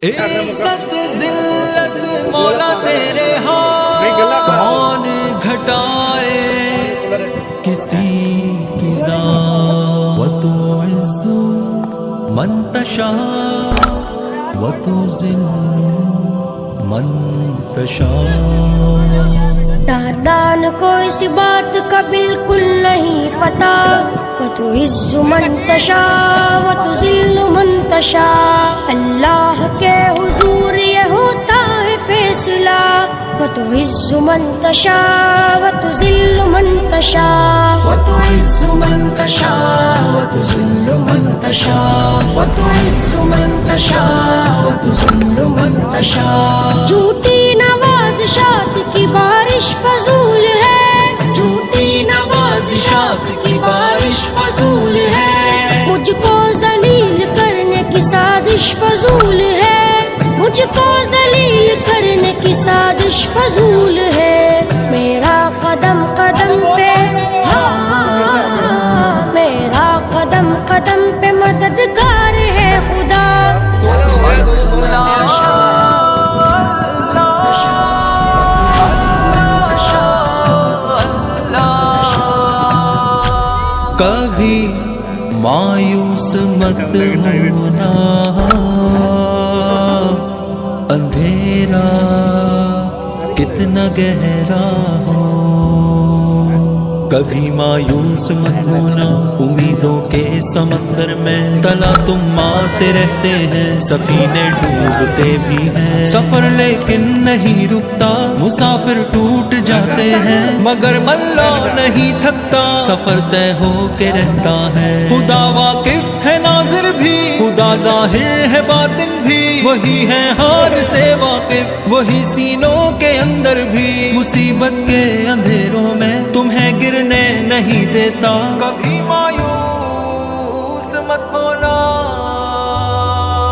عزت ذلت مولا تیرے ہاں کون گھٹائے کسی کی ذات وتعز من تشاء وتذل من تشاء۔ دادان کو اس بات کا بالکل نہیں پتا، وتعز من تشاء وتذل من تشاء، اللہ کے حضور یہ ہوتا ہے فیصلہ، وتعز من تشاء وتذل من تشاء، وتعز من تشاء وتذل من تشاء، وتعز من تشاء وتذل من تشاء۔ جھوٹی نوازشات کی بارش فضول ہے، جھوٹی نوازشات کی بارش فضول ہے، مجھ کو ذلیل کرنے کی سازش فضول ہے، مجھ کو ذلیل کرنے کی سازش فضول ہے، میرا قدم قدم پہ میرا قدم قدم پہ مددگار ہے خدا۔ کبھی مایوس مت ہونا، اندھیرا کتنا گہرا ہو، کبھی مایوس مت ہونا، امیدوں کے سمندر میں تلا تم مارتے رہتے ہیں، سفینے ڈوبتے بھی ہیں، سفر لیکن نہیں رکتا، مسافر ٹوٹ جاتے ہیں مگر ملا نہیں تھکتا، سفر طے ہو کے رہتا ہے، خدا واقف ہے ناظر بھی، خدا ظاہر ہے باطن بھی، وہی ہے حال سے واقف، وہی سینوں کے اندر بھی، مصیبت کے اندھیروں میں تمہیں گرنے نہیں دیتا، کبھی